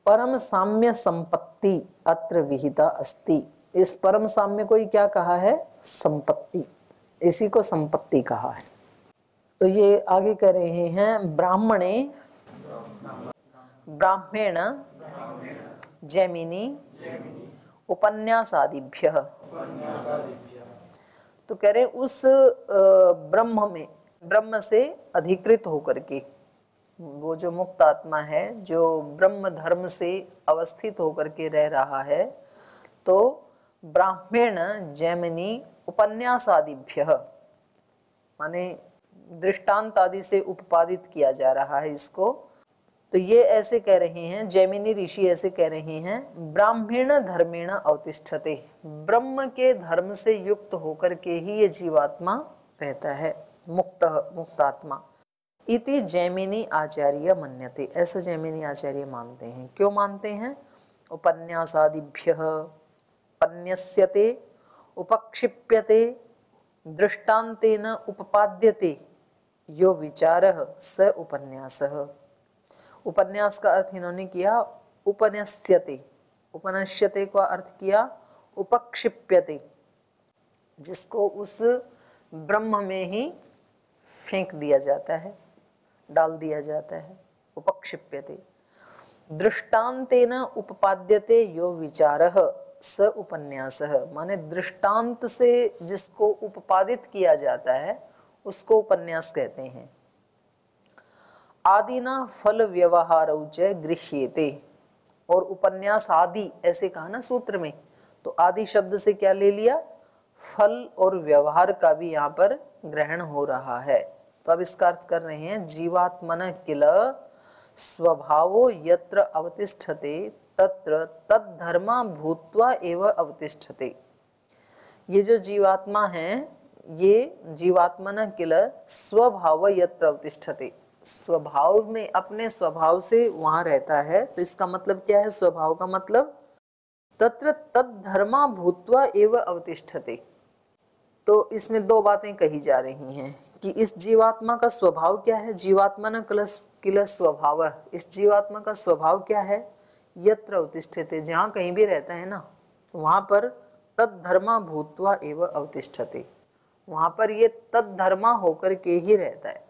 परम साम्य संपत्ति अत्र विहिता अस्ति। इस परम साम्य को ही क्या कहा है? संपत्ति। इसी को संपत्ति कहा है। तो ये आगे कह रहे हैं ब्राह्मणे ब्राह्मण जैमिनी उपन्यासादिभ्य। तो कह रहे उस ब्रह्म में, ब्रह्म से अधिकृत होकर के, वो जो मुक्त आत्मा है जो ब्रह्म धर्म से अवस्थित होकर के रह रहा है, तो ब्राह्मण जैमिनी उपन्यासादिभ्य माने दृष्टांत आदि से उपपादित किया जा रहा है इसको। तो ये ऐसे कह रहे हैं, जैमिनी ऋषि ऐसे कह रहे हैं, ब्राह्मण धर्मेण अवतिष्ठते, ब्रह्म के धर्म से युक्त होकर के ही ये जीवात्मा रहता है, मुक्तात्मा। इति जैमिनी आचार्य मन्यते, ऐसा जैमिनी आचार्य मानते हैं। क्यों मानते हैं? उपन्यासादिभ्य पन्यस्यते उपक्षिप्यते दृष्टान्तेन उपपाद्यते यो विचारः स उपन्यासः। उपन्यास का अर्थ इन्होंने किया उपन्यस्यते, उपनश्यते का अर्थ किया उपक्षिप्यते, जिसको उस ब्रह्म में ही फेंक दिया जाता है, डाल दिया जाता है, उपक्षिप्यते। दृष्टान्तेन उपपाद्यते यो विचारः स उपन्यासः, माने दृष्टांत से जिसको उपपादित किया जाता है उसको उपन्यास कहते हैं। आदिना फल व्यवहारौ च गृह्येते, और उपन्यास आदि ऐसे कहा ना सूत्र में, तो आदि शब्द से क्या ले लिया? फल और व्यवहार का भी यहाँ पर ग्रहण हो रहा है। तो अब इसका अर्थ कर रहे हैं, जीवात्मन किल स्वभावो यत्र अवतिष्ठते तत्र तद्धर्मा भूत्वा एव अवतिष्ठते। ये जो जीवात्मा है, ये जीवात्मन किल स्वभाव यत्र अवतिष्ठते, स्वभाव में, अपने स्वभाव से वहां रहता है। तो इसका मतलब क्या है? स्वभाव का मतलब तत्र तद्धर्मा भूत्वा एव अवतिष्ठते। तो इसमें दो बातें कही जा रही हैं कि इस जीवात्मा का स्वभाव क्या है। जीवात्मा किल स्वभाव, इस जीवात्मा का स्वभाव क्या है? यत्र अवतिष्ठते, जहाँ कहीं भी रहता है ना, वहां पर तद्धर्मा भूत्वा एव अवतिष्ठते, वहां पर ये तद्धर्मा होकर के ही रहता है।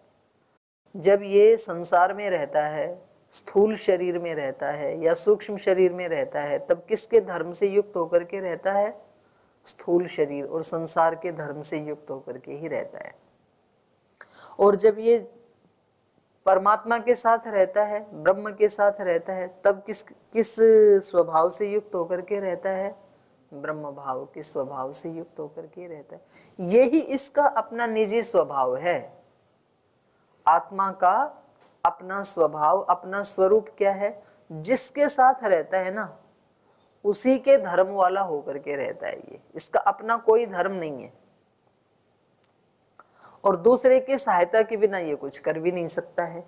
जब ये संसार में रहता है, स्थूल शरीर में रहता है या सूक्ष्म शरीर में रहता है, तब किसके धर्म से युक्त होकर के रहता है? स्थूल शरीर और संसार के धर्म से युक्त होकर के ही रहता है। और जब ये परमात्मा के साथ रहता है, ब्रह्म के साथ रहता है, तब किस स्वभाव से युक्त होकर के रहता है? ब्रह्म भाव के स्वभाव से युक्त होकर के रहता है। यही इसका अपना निजी स्वभाव है। आत्मा का अपना स्वभाव, अपना स्वरूप क्या है? जिसके साथ रहता है ना, उसी के धर्म वाला होकर के रहता है। ये इसका अपना कोई धर्म नहीं है, और दूसरे की सहायता के बिना ये कुछ कर भी नहीं सकता है।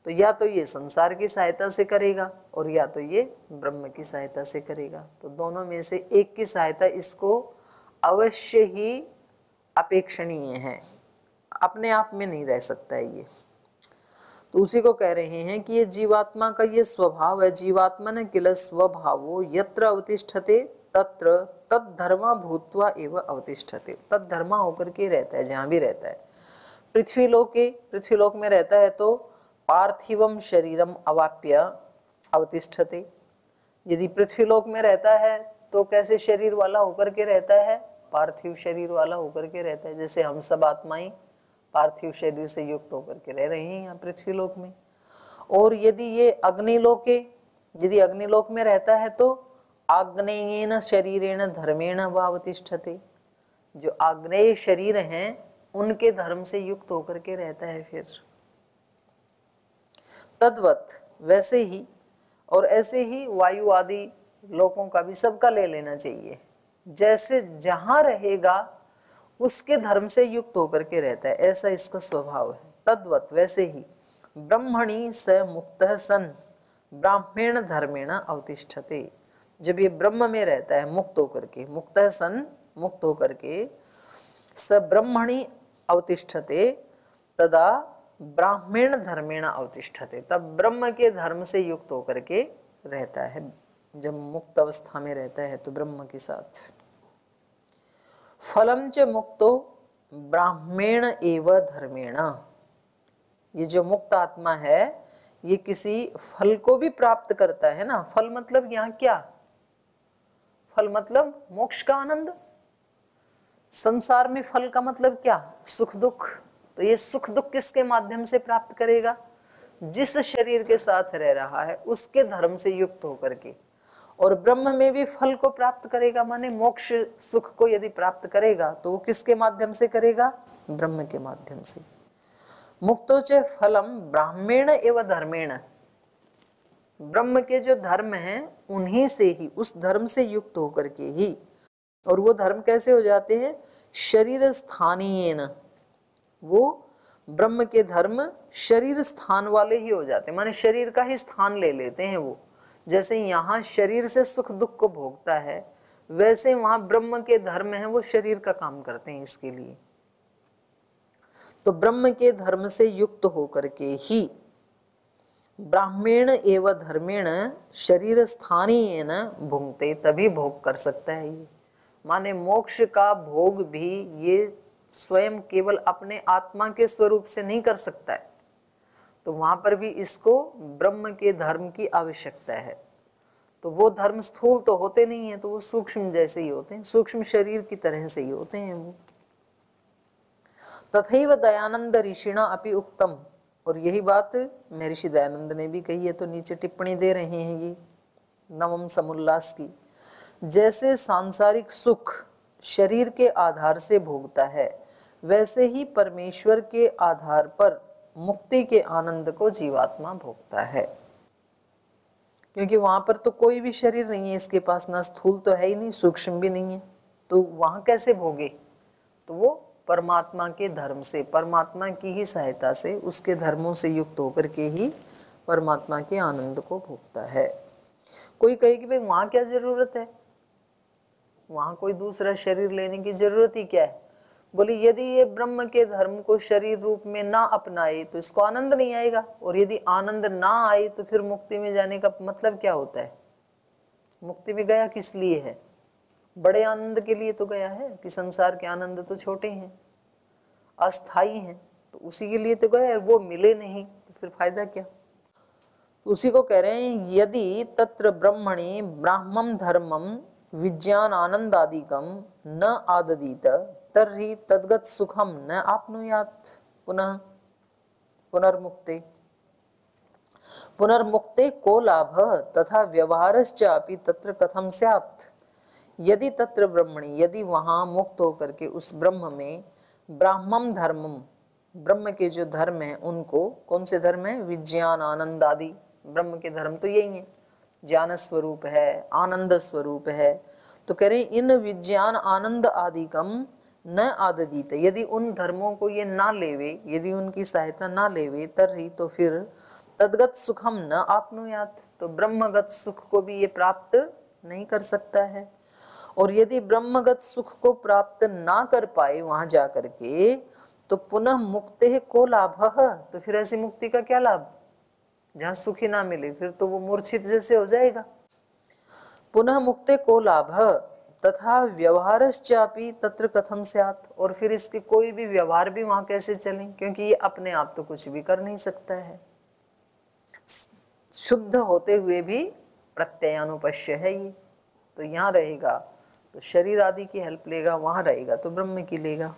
तो या तो ये संसार की सहायता से करेगा और या तो ये ब्रह्म की सहायता से करेगा। तो दोनों में से एक की सहायता इसको अवश्य ही अपेक्षणीय है, अपने आप में नहीं रह सकता है ये। तो उसी को कह रहे हैं कि ये जीवात्मा का ये स्वभाव है। जीवात्मा ने किल स्वभावो यत्र अवतिष्ठते तत्र तद्धर्मा भूत्वा एव अवतिष्ठते, तद्धर्मा होकर के रहता है जहाँ भी रहता है। पृथ्वीलोक में रहता है तो पार्थिवम शरीरम अवाप्य अवतिष्ठते। यदि पृथ्वीलोक में रहता है तो कैसे शरीर वाला होकर के रहता है? पार्थिव शरीर वाला होकर के रहता है। जैसे हम सब आत्माएं पार्थिव शरीर से युक्त होकर के रह रहे हैं यहाँ पृथ्वीलोक में। और यदि अग्निलोक में रहता है तो आग्नेयेन शरीरेण धर्मेण वा अवतिष्ठते, जो आग्नेय शरीर हैं उनके धर्म से युक्त होकर के रहता है। फिर तद्वत, वैसे ही और ऐसे ही वायु आदि लोकों का भी सबका ले लेना चाहिए। जैसे जहां रहेगा उसके धर्म से युक्त होकर के रहता है, ऐसा इसका स्वभाव है। तद्वत, वैसे ही ब्रह्मणि स मुक्तः सन ब्राह्मण धर्मेण अवतिष्ठते, जब ये ब्रह्म में रहता है मुक्त होकर के, मुक्तः सन मुक्त होकर के, स ब्रह्मणि अवतिष्ठते तदा ब्राह्मण धर्मेण अवतिष्ठते, तब ब्रह्म के धर्म से युक्त होकर के रहता है, जब मुक्त अवस्था में रहता है तो ब्रह्म के साथ। फलम च मुक्तो ब्राह्मेण एव धर्मेण, ये जो मुक्त आत्मा है ये किसी फल को भी प्राप्त करता है ना। फल मतलब यहाँ क्या, फल मतलब मोक्ष का आनंद। संसार में फल का मतलब क्या, सुख दुख। तो ये सुख दुख किसके माध्यम से प्राप्त करेगा, जिस शरीर के साथ रह रहा है उसके धर्म से युक्त होकर के। और ब्रह्म में भी फल को प्राप्त करेगा, माने मोक्ष सुख को यदि प्राप्त करेगा तो वो किसके माध्यम से करेगा, ब्रह्म के माध्यम से। मुक्तो च फलम ब्राह्मेण एवं धर्मेण, ब्रह्म के जो धर्म हैं उन्हीं से ही, उस धर्म से युक्त होकर के ही। और वो धर्म कैसे हो जाते हैं, शरीर स्थानीय न, वो ब्रह्म के धर्म शरीर स्थान वाले ही हो जाते हैं, माने शरीर का ही स्थान ले लेते हैं वो। जैसे यहाँ शरीर से सुख दुख को भोगता है, वैसे वहां ब्रह्म के धर्म हैं वो शरीर का काम करते हैं इसके लिए। तो ब्रह्म के धर्म से युक्त होकर के ही ब्राह्मण एवं धर्मेण शरीर स्थानीय न भुंगते, तभी भोग कर सकता है ये। माने मोक्ष का भोग भी ये स्वयं केवल अपने आत्मा के स्वरूप से नहीं कर सकता है, तो वहां पर भी इसको ब्रह्म के धर्म की आवश्यकता है। तो वो धर्म स्थूल तो होते नहीं है, तो वो सूक्ष्म जैसे ही होते हैं, सूक्ष्म शरीर की तरह से ही होते हैं वो। तथैव दयानंद ऋषिणा अपि उक्तम, और यही बात महर्षि दयानंद ने भी कही है, तो नीचे टिप्पणी दे रहे हैं ये नवम समुल्लास की। जैसे सांसारिक सुख शरीर के आधार से भोगता है, वैसे ही परमेश्वर के आधार पर मुक्ति के आनंद को जीवात्मा भोगता है। क्योंकि वहां पर तो कोई भी शरीर नहीं है इसके पास, ना स्थूल तो है ही नहीं, सूक्ष्म भी नहीं है, तो वहां कैसे भोगे, तो वो परमात्मा के धर्म से, परमात्मा की ही सहायता से, उसके धर्मों से युक्त होकर के ही परमात्मा के आनंद को भोगता है। कोई कहे कि भाई वहां क्या जरूरत है, वहां कोई दूसरा शरीर लेने की जरूरत ही क्या है। बोले यदि ये ब्रह्म के धर्म को शरीर रूप में ना अपनाए तो इसको आनंद नहीं आएगा, और यदि आनंद ना आए तो फिर मुक्ति में जाने का मतलब क्या होता है। मुक्ति में गया किस लिए है, बड़े आनंद के लिए तो गया है, कि संसार के आनंद तो छोटे हैं, अस्थाई हैं, तो उसी के लिए तो गया है। वो मिले नहीं तो फिर फायदा क्या। उसी को कह रहे हैं, यदि तत्र ब्रह्मणि ब्राह्मम धर्मम विज्ञान आनंदादिकम न आददीत तर्हि तद्गत सुखम न आपनुयात् पुनः पुनर्मुक्ते। पुनर्मुक्ते को लाभ तथा व्यवहारश्च अपि तत्र कथम स्यात्। यदि तत्र ब्रह्मणि, यदि वहां मुक्त होकर के उस ब्रह्म में ब्राह्मम धर्मम, ब्रह्म के जो धर्म है उनको, कौन से धर्म है, विज्ञान आनंद आदि, ब्रह्म के धर्म तो यही है, ज्ञान स्वरूप है, आनंद स्वरूप है। तो कह रहे इन विज्ञान आनंद आदिकम न आददीत, यदि उन धर्मों को ये ना लेवे, यदि उनकी सहायता ना लेवे, तर्हि तो फिर तद्गत सुखम न आपनुयात्, तो ब्रह्मगत सुख को भी ये प्राप्त नहीं कर सकता है। और यदि ब्रह्मगत सुख को प्राप्त ना कर पाए वहां जाकर के, तो पुनः मुक्ते को लाभ, तो फिर ऐसी मुक्ति का क्या लाभ, जहां सुख ही ना मिले फिर तो वो मूर्छित जैसे हो जाएगा। पुनः मुक्ते को लाभ तथा व्यवहारश्चापि तत्र कथम स्यात्, और फिर इसके कोई भी व्यवहार भी वहां कैसे चले, क्योंकि ये अपने आप तो कुछ भी कर नहीं सकता है, शुद्ध होते हुए भी प्रत्ययानुपश्य है ये। तो यहाँ रहेगा तो शरीर आदि की हेल्प लेगा, वहां रहेगा तो ब्रह्म की लेगा।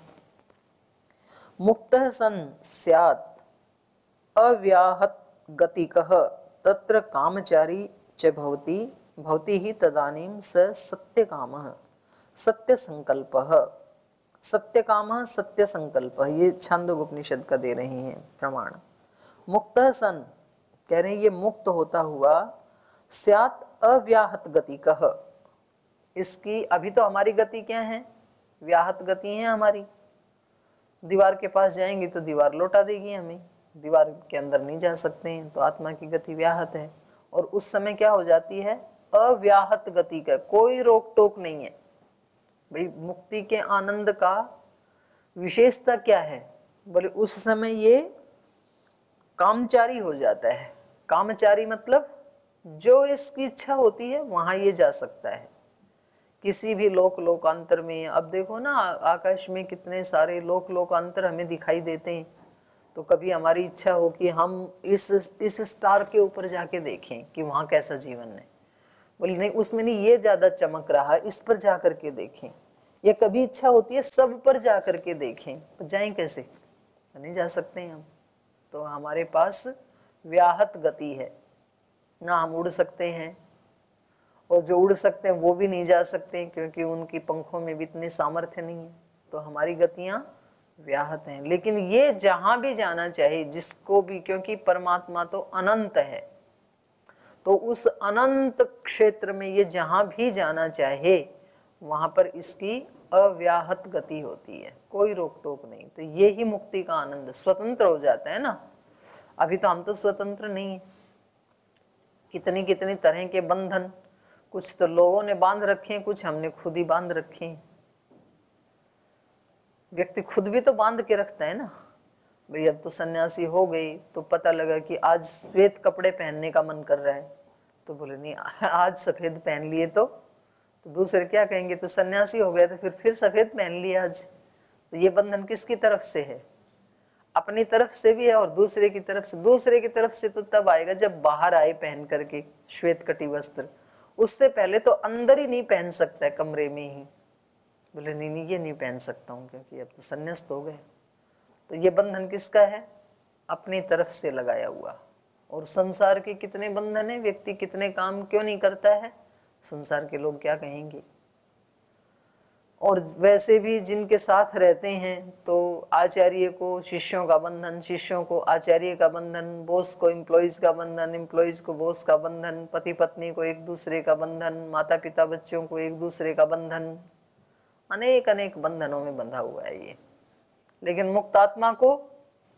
मुक्तः सन स्यात् अव्याहत गतिकः तत्र कामचारी च भवति भवति ही तदानीम स सत्य कामः सत्य संकल्पः। सत्य कामः सत्य संकल्पः, ये छांदोग्योपनिषद का दे रहे हैं प्रमाण। मुक्तः सन, कह रहे हैं ये मुक्त होता हुआ, स्यात् अव्याहत गतिकः, इसकी अभी तो हमारी गति क्या है, व्याहत गति है हमारी। दीवार के पास जाएंगे तो दीवार लौटा देगी हमें, दीवार के अंदर नहीं जा सकते हैं, तो आत्मा की गति व्याहत है। और उस समय क्या हो जाती है, अव्याहत गति का कोई रोक टोक नहीं है। भाई मुक्ति के आनंद का विशेषता क्या है, बोले उस समय ये कामचारी हो जाता है। कामचारी मतलब जो इसकी इच्छा होती है वहां ये जा सकता है, किसी भी लोकांतर में। अब देखो ना, आकाश में कितने सारे लोकांतर हमें दिखाई देते हैं, तो कभी हमारी इच्छा हो कि हम इस स्टार के ऊपर जाके देखें कि वहाँ कैसा जीवन है, बोले नहीं उसमें नहीं, ये ज़्यादा चमक रहा है, इस पर जा करके देखें। ये कभी इच्छा होती है सब पर जा करके देखें, तो जाएं कैसे? नहीं जा सकते हैं हम। तो हमारे पास व्याहत गति है, ना हम उड़ सकते हैं, और जो उड़ सकते हैं वो भी नहीं जा सकते क्योंकि उनकी पंखों में भी इतनी सामर्थ्य नहीं है। तो हमारी गतियां व्याहत हैं। लेकिन ये जहां भी जाना चाहे, जिसको भी, क्योंकि परमात्मा तो अनंत है, तो उस अनंत क्षेत्र में ये जहां भी जाना चाहे वहां पर इसकी अव्याहत गति होती है, कोई रोक टोक नहीं। तो ये ही मुक्ति का आनंद, स्वतंत्र हो जाता है ना। अभी तो हम तो स्वतंत्र नहीं है, कितनी कितनी तरह के बंधन, कुछ तो लोगों ने बांध रखे हैं, कुछ हमने खुद ही बांध रखे हैं। व्यक्ति खुद भी तो बांध के रखता है ना। भाई अब तो सन्यासी हो गई तो पता लगा कि आज श्वेत कपड़े पहनने का मन कर रहा है, तो बोले नहीं आज सफेद पहन लिए तो दूसरे क्या कहेंगे, तो सन्यासी हो गया तो फिर सफेद पहन लिया आज। तो ये बंधन किसकी तरफ से है? अपनी तरफ से भी है और दूसरे की तरफ से। दूसरे की तरफ से तो तब आएगा जब बाहर आए पहन करके श्वेत कटी वस्त्र, उससे पहले तो अंदर ही नहीं पहन सकता है, कमरे में ही। बोले नहीं ये नहीं पहन सकता हूँ क्योंकि अब तो संन्यास्त हो गए। तो ये बंधन किसका है? अपनी तरफ से लगाया हुआ। और संसार के कितने बंधन है, व्यक्ति कितने काम क्यों नहीं करता है, संसार के लोग क्या कहेंगे। और वैसे भी जिनके साथ रहते हैं तो आचार्य को शिष्यों का बंधन, शिष्यों को आचार्य का बंधन, बॉस को एम्प्लॉइज का बंधन, एम्प्लॉइज को बॉस का बंधन, पति पत्नी को एक दूसरे का बंधन, माता पिता बच्चों को एक दूसरे का बंधन, अनेक अनेक बंधनों में बंधा हुआ है ये। लेकिन मुक्त आत्मा को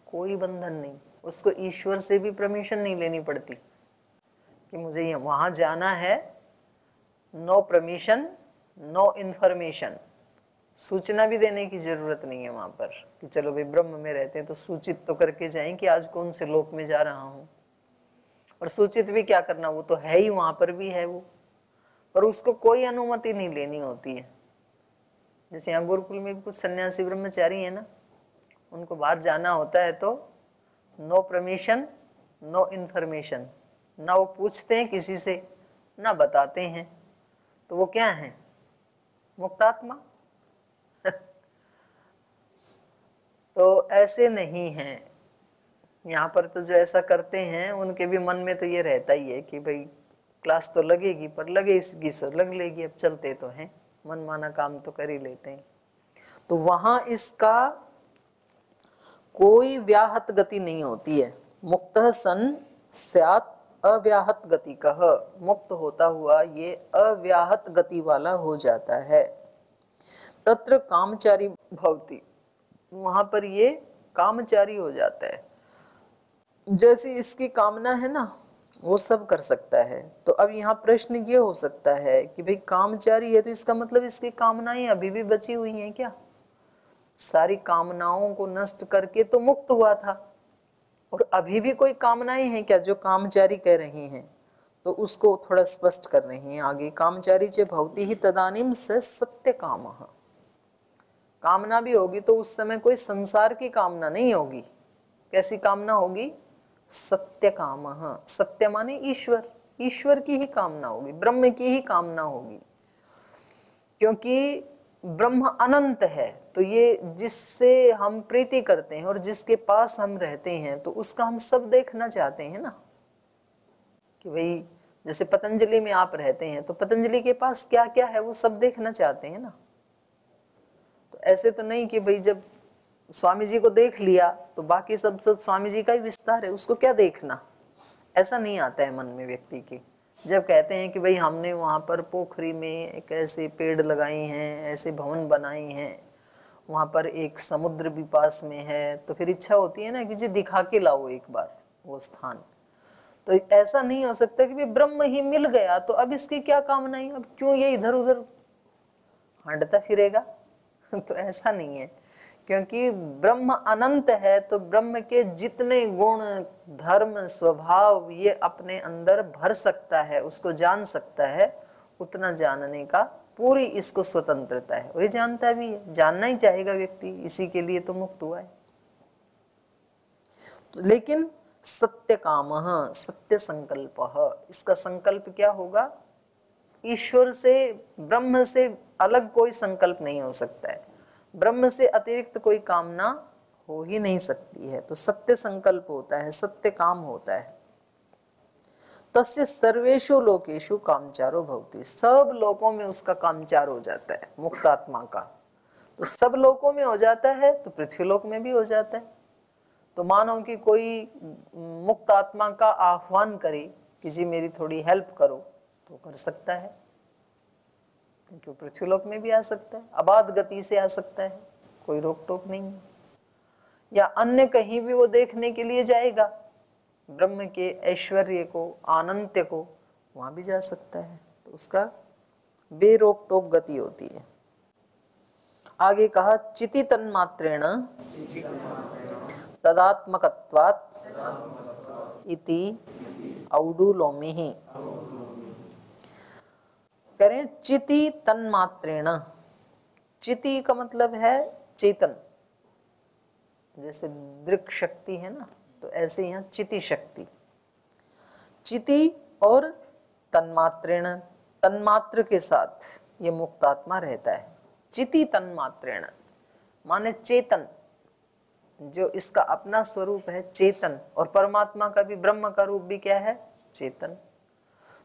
कोई बंधन नहीं, उसको ईश्वर से भी परमिशन नहीं लेनी पड़ती कि मुझे वहाँ जाना है। नो परमिशन, नो इन्फॉर्मेशन, सूचना भी देने की जरूरत नहीं है वहाँ पर कि चलो भाई ब्रह्म में रहते हैं तो सूचित तो करके जाएं कि आज कौन से लोक में जा रहा हूँ। और सूचित भी क्या करना, वो तो है ही, वहाँ पर भी है वो, पर उसको कोई अनुमति नहीं लेनी होती है। जैसे यहाँ गुरुकुल में भी कुछ सन्यासी ब्रह्मचारी है ना, उनको बाहर जाना होता है तो नो परमिशन, नो इन्फॉर्मेशन, ना वो पूछते हैं किसी से, ना बताते हैं, तो वो क्या है? मुक्तात्मा। तो ऐसे नहीं है यहाँ पर। तो जो ऐसा करते हैं उनके भी मन में तो ये रहता ही है कि भाई क्लास तो लगेगी, पर लगे इसकी सो लग लेगी, अब चलते तो हैं, मनमाना काम तो कर ही लेते हैं। तो वहां इसका कोई व्याहत गति नहीं होती है। मुक्तः सन स्यात् अव्याहत गति कह, मुक्त होता हुआ ये अव्याहत गति वाला हो जाता है। तत्र कामचारी भवति, वहां पर ये कामचारी हो जाता है। जैसी इसकी कामना है ना वो सब कर सकता है। तो अब यहाँ प्रश्न ये हो सकता है कि भाई कामचारी है तो इसका मतलब इसकी कामनाएं अभी भी बची हुई हैं क्या? सारी कामनाओं को नष्ट करके तो मुक्त हुआ था, और अभी भी कोई कामनाएं हैं क्या जो कामचारी कह रही हैं? तो उसको थोड़ा स्पष्ट कर रही हैं आगे। कामचारी च भवति ही तदानीम स सत्य काम, कामना भी होगी तो उस समय कोई संसार की कामना नहीं होगी। कैसी कामना होगी? सत्य काम। सत्य माने ईश्वर, ईश्वर की ही कामना होगी, ब्रह्म की ही कामना होगी, क्योंकि ब्रह्म अनंत है। तो ये जिससे हम प्रीति करते हैं और जिसके पास हम रहते हैं तो उसका हम सब देखना चाहते हैं ना, कि भाई जैसे पतंजलि में आप रहते हैं तो पतंजलि के पास क्या क्या है वो सब देखना चाहते हैं ना। तो ऐसे तो नहीं कि भाई जब स्वामी जी को देख लिया तो बाकी सब स्वामी जी का ही विस्तार है, उसको क्या देखना, ऐसा नहीं आता है मन में व्यक्ति की। जब कहते हैं कि भाई हमने वहाँ पर पोखरी में एक ऐसे पेड़ लगाए हैं, ऐसे भवन बनाए हैं, वहाँ पर एक समुद्र भी पास में है, तो फिर इच्छा होती है ना कि जी दिखा के लाओ एक बार वो स्थान। तो ऐसा नहीं हो सकता कि भाई ब्रह्म ही मिल गया तो अब इसकी क्या कामनाएं, अब क्यों ये इधर उधर हंडता फिरेगा। तो ऐसा नहीं है, क्योंकि ब्रह्म अनंत है, तो ब्रह्म के जितने गुण, धर्म, स्वभाव ये अपने अंदर भर सकता है, उसको जान सकता है, उतना जानने का पूरी इसको स्वतंत्रता है, और ये जानता भी है, जानना ही चाहेगा व्यक्ति, इसी के लिए तो मुक्त हुआ है। तो लेकिन सत्य काम, सत्य संकल्प, इसका संकल्प क्या होगा? ईश्वर से, ब्रह्म से अलग कोई संकल्प नहीं हो सकता है, ब्रह्म से अतिरिक्त कोई कामना हो ही नहीं सकती है। तो सत्य संकल्प होता है, सत्य काम होता है। तस्य सर्वेषु लोकेषु कामचारो भवति, सब लोकों में उसका कामचार हो जाता है मुक्त आत्मा का। तो सब लोकों में हो जाता है तो पृथ्वी लोक में भी हो जाता है। तो मानो कि कोई मुक्त आत्मा का आह्वान करे कि जी मेरी थोड़ी हेल्प करो, तो कर सकता है, क्योंकि पृथ्वी लोक में भी आ सकता है, अबाध गति से आ सकता है, कोई रोक टोक नहीं है। या अन्य कहीं भी वो देखने के लिए जाएगा ब्रह्म के ऐश्वर्य को, आनंत्य को, वहां भी जा सकता है, तो उसका बेरोक टोक गति होती है। आगे कहा चिति तन्मात्रेण तदात्मकत्वात् इति औडुलोमिः। करें चिति तन्मात्रेण, चिति का मतलब है चेतन, जैसे दृक् शक्ति है ना, तो ऐसे यहाँ चिति शक्ति, चिति और तन्मात्रेण, तन्मात्र के साथ ये मुक्त आत्मा रहता है। चिति तन्मात्रेण माने चेतन, जो इसका अपना स्वरूप है चेतन, और परमात्मा का भी, ब्रह्म का रूप भी क्या है? चेतन।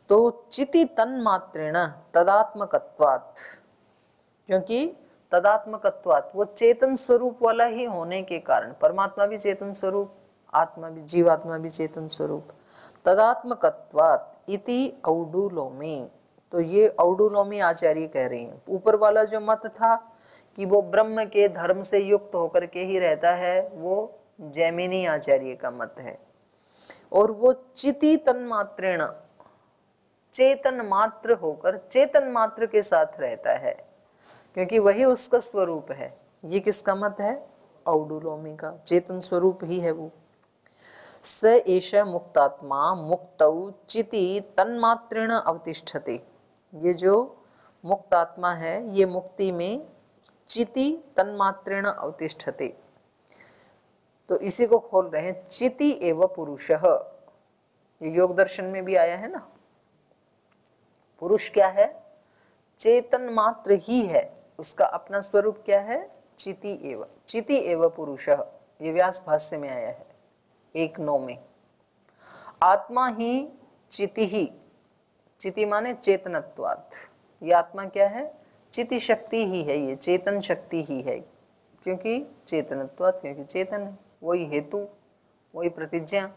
तो चिति तन्मात्रेण तदात्मकत्वात्, क्योंकि तदात्मकत्वात् वो चेतन स्वरूप वाला ही होने के कारण, परमात्मा भी चेतन स्वरूप, आत्मा भी, जीवात्मा भी चेतन स्वरूप, तदात्मकत्वात् इति औडुलोमी। तो ये औडुलोमी आचार्य कह रही हैं। ऊपर वाला जो मत था कि वो ब्रह्म के धर्म से युक्त होकर के ही रहता है, वो जैमिनी आचार्य का मत है। और वो चिति तन्मात्रेण, चेतन मात्र होकर चेतन मात्र के साथ रहता है, क्योंकि वही उसका स्वरूप है। ये किसका मत है? औडुलोमी का, चेतन स्वरूप ही है वो। स एष मुक्तात्मा मुक्तौ चिति तन्मात्रेण अवतिष्ठते। ये जो मुक्त आत्मा है, ये मुक्ति में चिति तन्मात्रेण अवतिष्ठते। तो इसी को खोल रहे हैं, चिति एव पुरुषः। ये योग दर्शन में भी आया है ना। पुरुष क्या है? चेतन मात्र ही है, उसका अपना स्वरूप क्या है? चिति एव, चिति एव पुरुषः। ये व्यास भाष्य में आया है 1:9 में। आत्मा ही चिति ही, चिति माने चेतनत्वात्, ये आत्मा क्या है? चिति शक्ति ही है, ये चेतन शक्ति ही है, क्योंकि चेतनत्वात्, क्योंकि चेतन है, वही हेतु, वही प्रतिज्ञा,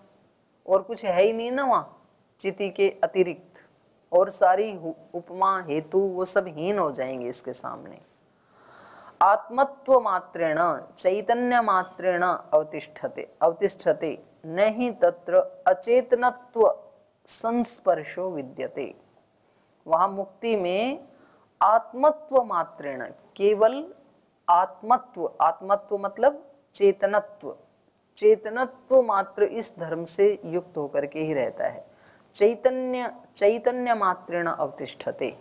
और कुछ है ही नहीं ना वहाँ चिति के अतिरिक्त, और सारी उपमा हेतु वो सब हीन हो जाएंगे इसके सामने। आत्मत्व मात्रेण चैतन्य मात्रेण अवतिष्ठते, अवतिष्ठते नहीं तत्र अचेतनत्व संस्पर्शो विद्यते। वहां मुक्ति में आत्मत्व मात्रेण, केवल आत्मत्व, आत्मत्व मतलब चेतनत्व, चेतनत्व मात्र इस धर्म से युक्त होकर के ही रहता है। चैतन्य, चैतन्य मात्रेण अवतिष्ठते,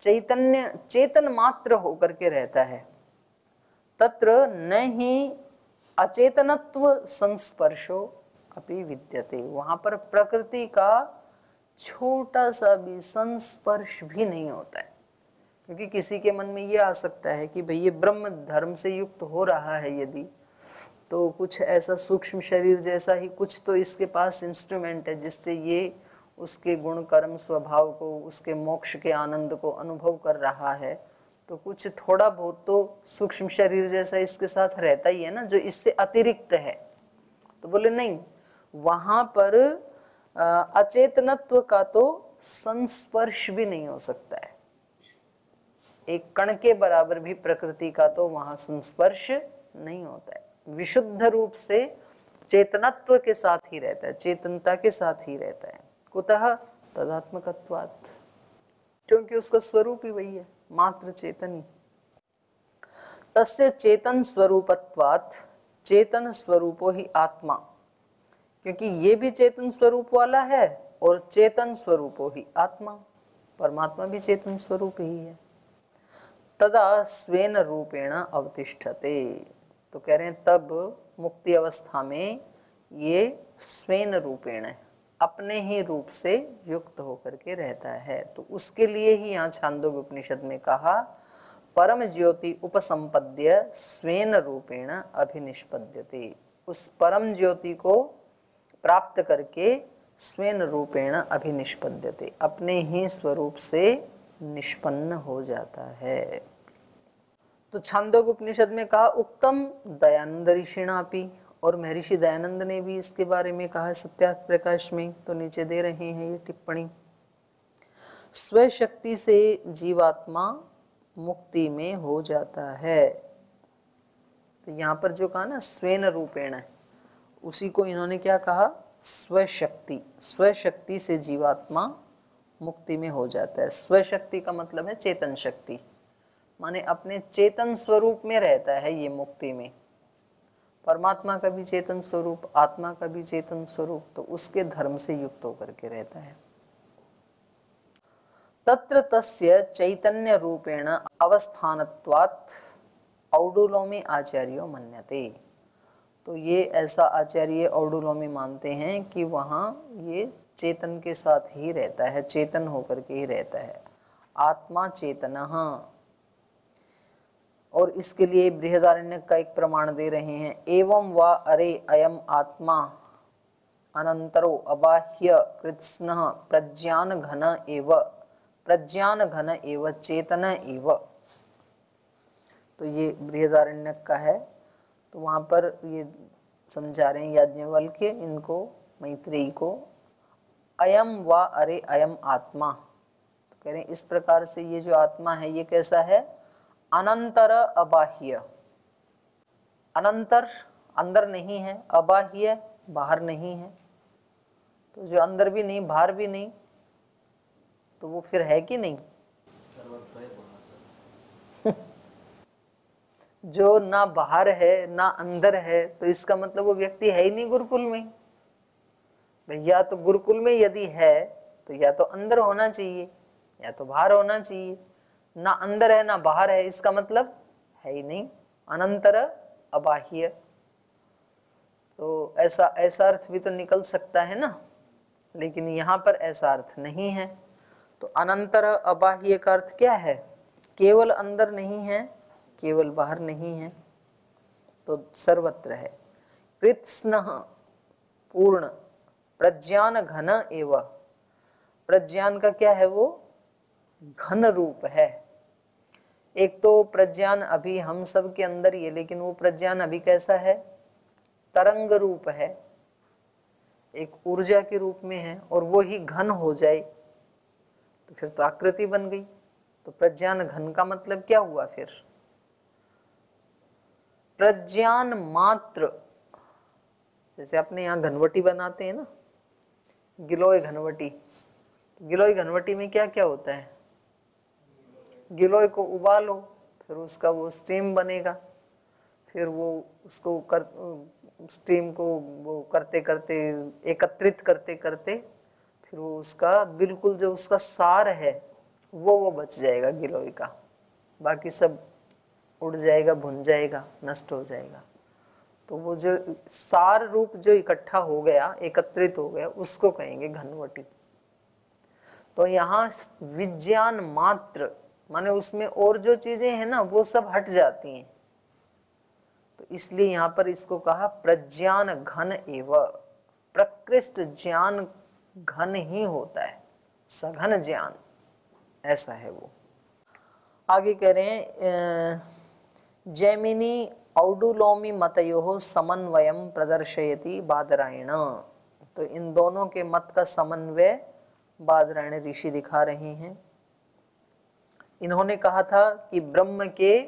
चैतन्य, चेतन मात्र होकर के रहता है। तत्र न ही अचेतनत्व संस्पर्शो अपि विद्यते, वहां पर प्रकृति का छोटा सा भी संस्पर्श भी नहीं होता है। क्योंकि किसी के मन में ये आ सकता है कि भाई ये ब्रह्म धर्म से युक्त हो रहा है यदि, तो कुछ ऐसा सूक्ष्म शरीर जैसा ही कुछ तो इसके पास इंस्ट्रूमेंट है जिससे ये उसके गुण कर्म स्वभाव को, उसके मोक्ष के आनंद को अनुभव कर रहा है, तो कुछ थोड़ा बहुत तो सूक्ष्म शरीर जैसा इसके साथ रहता ही है ना, जो इससे अतिरिक्त है। तो बोले नहीं, वहां पर अचेतनत्व का तो संस्पर्श भी नहीं हो सकता है, एक कण के बराबर भी प्रकृति का तो वहां संस्पर्श नहीं होता है। विशुद्ध रूप से चेतनत्व के साथ ही रहता है, चेतनता के साथ ही रहता है। कुतः? तदात्मकत्वात्, क्योंकि उसका स्वरूप ही वही है, मात्र चेतन ही। तस्य चेतन स्वरूपत्वात्, चेतन स्वरूपो ही आत्मा, क्योंकि ये भी चेतन स्वरूप वाला है और चेतन स्वरूपो ही आत्मा, परमात्मा भी चेतन स्वरूप ही है। तदा स्वेन रूपेण अवतिष्ठते, तो कह रहे हैं तब मुक्ति अवस्था में ये स्वेन रूपेण है, अपने ही रूप से युक्त होकर के रहता है। तो उसके लिए ही यहाँ छांदोग्य उपनिषद में कहा परम ज्योति उपसंपद्य स्वेन रूपेण अभिनिष्पद्यते, उस परम ज्योति को प्राप्त करके स्वेन रूपेण अभिनिष्पद्यते, अपने ही स्वरूप से निष्पन्न हो जाता है। तो छांदोग्य उपनिषद में कहा उक्तम दयानंद ऋषिणापि, और महर्षि दयानंद ने भी इसके बारे में कहा सत्यार्थ प्रकाश में, तो नीचे दे रहे हैं ये टिप्पणी। स्वशक्ति से जीवात्मा मुक्ति में हो जाता है। तो यहाँ पर जो कहा ना स्वेन रूपेण है, उसी को इन्होंने क्या कहा, स्वशक्ति, स्वशक्ति से जीवात्मा मुक्ति में हो जाता है। स्वशक्ति का मतलब है चेतन शक्ति, माने अपने चेतन स्वरूप में रहता है ये मुक्ति में। परमात्मा का भी चेतन स्वरूप, आत्मा का भी चेतन स्वरूप, तो उसके धर्म से युक्त होकर के रहता है। तत्र तस्य चैतन्य रूपेण अवस्थानत्वात् औडुलोमी आचार्यो मन्यते, तो ये ऐसा आचार्य औडुलोमी मानते हैं कि वहाँ ये चेतन के साथ ही रहता है, चेतन होकर के ही रहता है, आत्मा चेतनः। और इसके लिए बृहदारण्यक का एक प्रमाण दे रहे हैं, एवं वा अरे अयम आत्मा अनंतरो अबाह्य कृत्स्नः प्रज्ञान घन एव, प्रज्ञान घन एव चेतन एव। तो ये बृहदारण्यक का है। तो वहाँ पर ये समझा रहे हैं याज्ञवल्क्य इनको, मैत्रेयी को, अयम वा अरे अयम आत्मा, तो कह रहे हैं इस प्रकार से ये जो आत्मा है ये कैसा है, अनंतर अबाह्य, अनंतर अंदर नहीं है, अबाह्य बाहर नहीं है, तो जो अंदर भी नहीं बाहर भी नहीं, तो वो फिर है कि नहीं, जो ना बाहर है ना अंदर है, तो इसका मतलब वो व्यक्ति है ही नहीं गुरुकुल में। या तो गुरुकुल में यदि है तो या तो अंदर होना चाहिए या तो बाहर होना चाहिए, ना अंदर है ना बाहर है, इसका मतलब है ही नहीं, अनंतर अबाह्य। तो ऐसा अर्थ भी तो निकल सकता है ना, लेकिन यहाँ पर ऐसा अर्थ नहीं है। तो अनंतर अबाह्य का अर्थ क्या है, केवल अंदर नहीं है, केवल बाहर नहीं है, तो सर्वत्र है। कृत्स्नः पूर्ण, प्रज्ञान घन एव, प्रज्ञान का क्या है, वो घन रूप है। एक तो प्रज्ञान अभी हम सब के अंदर ही है, लेकिन वो प्रज्ञान अभी कैसा है, तरंग रूप है, एक ऊर्जा के रूप में है, और वो ही घन हो जाए तो फिर तो आकृति बन गई। तो प्रज्ञान घन का मतलब क्या हुआ, फिर प्रज्ञान मात्र, जैसे अपने यहाँ घनवटी बनाते हैं ना, गिलोय घनवटी, गिलोय घनवटी में क्या क्या होता है, गिलोय को उबालो, फिर उसका वो स्टीम बनेगा, फिर वो उसको स्टीम को वो करते करते एकत्रित करते करते फिर वो उसका बिल्कुल जो उसका सार है वो बच जाएगा गिलोय का, बाकी सब उड़ जाएगा, भुन जाएगा, नष्ट हो जाएगा। तो वो जो सार रूप जो इकट्ठा हो गया, एकत्रित हो गया, उसको कहेंगे घनवटी। तो यहाँ विज्ञान मात्र माने उसमें और जो चीजें हैं ना वो सब हट जाती हैं, तो इसलिए यहाँ पर इसको कहा प्रज्ञान घन एव, प्रकृष्ट ज्ञान घन ही होता है, सघन ज्ञान ऐसा है वो। आगे कह रहे हैं जैमिनी औडुलोमी मतयोः समन्वयम प्रदर्शयति बादरायण, तो इन दोनों के मत का समन्वय बादरायण ऋषि दिखा रहे हैं। इन्होंने कहा था कि ब्रह्म के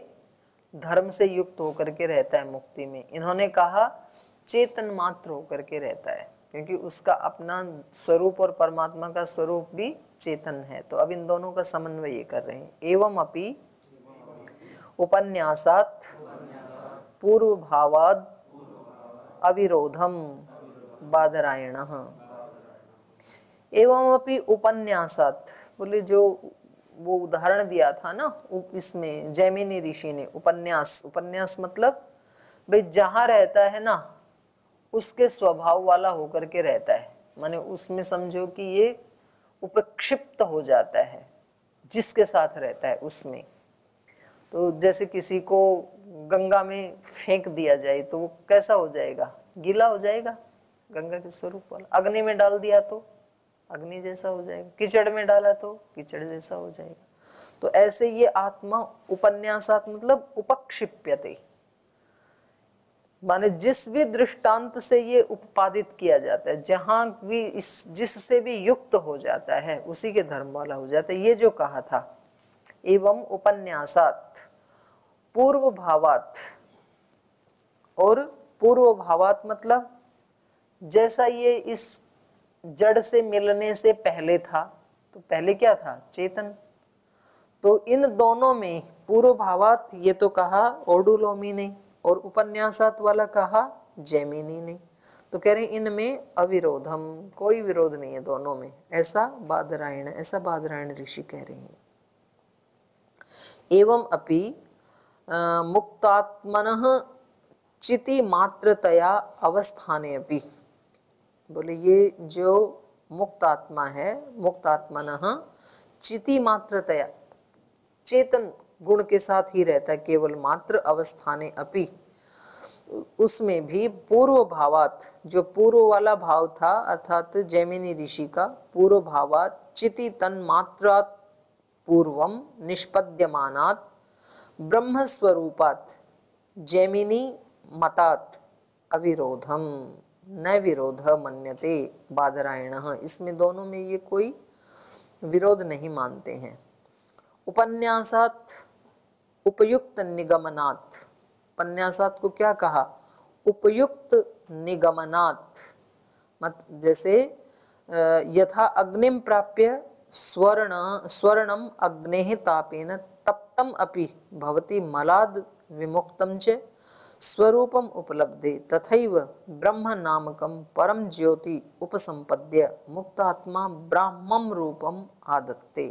धर्म से युक्त होकर के रहता है मुक्ति में, इन्होंने कहा चेतन मात्र होकर के रहता है, क्योंकि उसका अपना स्वरूप और परमात्मा का स्वरूप भी चेतन है। तो अब इन दोनों का समन्वय ये कर रहे हैं। एवं अपि उपन्यासात् पूर्व भावाद अविरोधम बादरायणः। एवं अपि उपन्यासात्, बोले जो वो उदाहरण दिया था ना इसमें जैमिनी ऋषि ने, उपन्यास, उपन्यास मतलब भाई जहाँ रहता है ना उसके स्वभाव वाला होकर के रहता है, माने उसमें समझो कि ये उपक्षिप्त हो जाता है जिसके साथ रहता है उसमें। तो जैसे किसी को गंगा में फेंक दिया जाए तो वो कैसा हो जाएगा, गीला हो जाएगा, गंगा के स्वरूप वाला। अग्नि में डाल दिया तो अग्नि जैसा हो जाएगा, कीचड़ में डाला तो कीचड़ जैसा हो जाएगा। तो ऐसे ये आत्मा उपन्यासात मतलब उपक्षिप्यते, माने जिस भी दृष्टांत से ये उत्पादित किया जाता है, जहां भी इस जिससे भी युक्त हो जाता है उसी के धर्म वाला हो जाता है। ये जो कहा था एवं उपन्यासात पूर्व भावात, और पूर्व भावात मतलब जैसा ये इस जड़ से मिलने से पहले था, तो पहले क्या था, चेतन। तो इन दोनों में पूर्व भावात ये तो कहा ओडुलोमी ने, और उपन्यासात वाला कहा जैमिनी ने। तो कह रहे इनमें अविरोधम, कोई विरोध नहीं है दोनों में, ऐसा बादरायण ऋषि कह रहे हैं। एवं अपि मुक्तात्मनः चिति मात्रतया अवस्थाने अपि, बोले ये जो मुक्त आत्मा है, मुक्तात्मनः चिति मात्रतया, चेतन गुण के साथ ही रहता है, केवल मात्र अवस्थाने अपि, उसमें भी पूर्व भावात, जो पूर्व वाला भाव था अर्थात जैमिनी ऋषि का पूर्व भावात चिति तन मात्रात पूर्वम निष्पद्यमानात ब्रह्म स्वरूपात जैमिनी मतात अविरोधम न विरोध मन्यते बादरायणः। इसमें दोनों में ये कोई विरोध नहीं मानते हैं। उपन्यासात उपयुक्त निगमनात्, उपन्यासात को क्या कहा, उपयुक्त निगमनात्, मत जैसे यथा अग्निम प्राप्य स्वर्णम अग्नेः तापेन तप्तम अपि भवति मलाद विमुक्तम च स्वरूपम उपलब्धे तथैव ब्रह्म नामकम परम ज्योति उपसंपद्य मुक्तात्मा ब्राह्मम रूपम आदत्ते।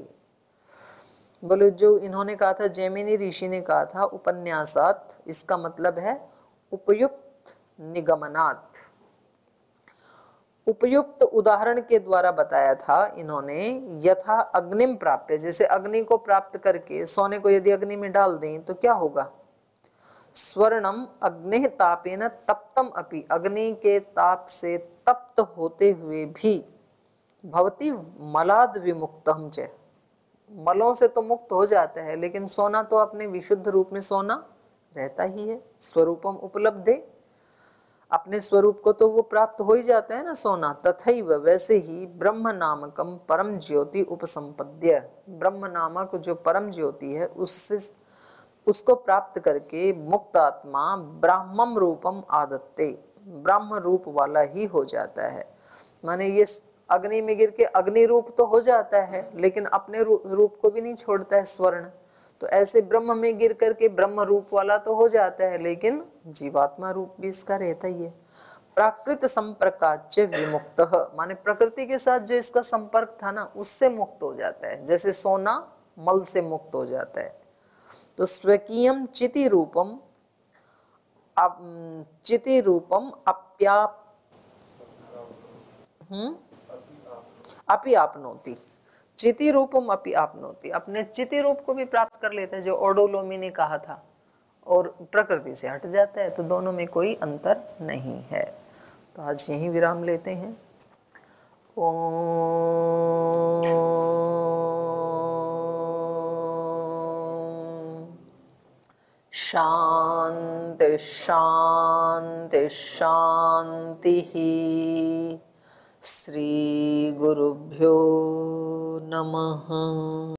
बोले जो इन्होंने कहा था, जैमिनी ऋषि ने कहा था उपन्यासात, इसका मतलब है उपयुक्त निगमनात्। उपयुक्त उदाहरण के द्वारा बताया था इन्होंने, यथा अग्निम प्राप्य, जैसे अग्नि को प्राप्त करके सोने को यदि अग्नि में डाल दें तो क्या होगा, स्वर्णम अग्नि तापेन तप्तम अपि, अग्नि के ताप से तप्त होते हुए भी भवति मलाद विमुक्तम च, मलों से तो मुक्त हो जाता है, लेकिन सोना तो अपने विशुद्ध रूप में सोना रहता ही है। स्वरूपम उपलब्धे, अपने स्वरूप को तो वो प्राप्त हो ही जाता है ना सोना। तथैव वैसे ही ब्रह्म नामकम परम ज्योति उपसंपद्य, ब्रह्म नामक जो परम ज्योति है उससे उसको प्राप्त करके मुक्त आत्मा ब्राह्मम रूपम आदत्ते, ब्रह्म रूप वाला ही हो जाता है। माने ये अग्नि में गिर के अग्नि रूप तो हो जाता है, लेकिन अपने रूप को भी नहीं छोड़ता है स्वर्ण। तो ऐसे ब्रह्म में गिर करके ब्रह्म रूप वाला तो हो जाता है, लेकिन जीवात्मा रूप भी इसका रहता ही है। प्राकृत संपर्काच्य विमुक्त, माने प्रकृति के साथ जो इसका संपर्क था ना उससे मुक्त हो जाता है, जैसे सोना मल से मुक्त हो जाता है। तो स्वकीयम चिति रूपम अपि आपनोति, चिति रूपम अपि आपनोति, अपने चिति रूप को भी प्राप्त कर लेता है, जो ओडोलोमी ने कहा था, और प्रकृति से हट जाता है। तो दोनों में कोई अंतर नहीं है। तो आज यहीं विराम लेते हैं। शांति शांति शांति। श्री गुरुभ्यो नमः।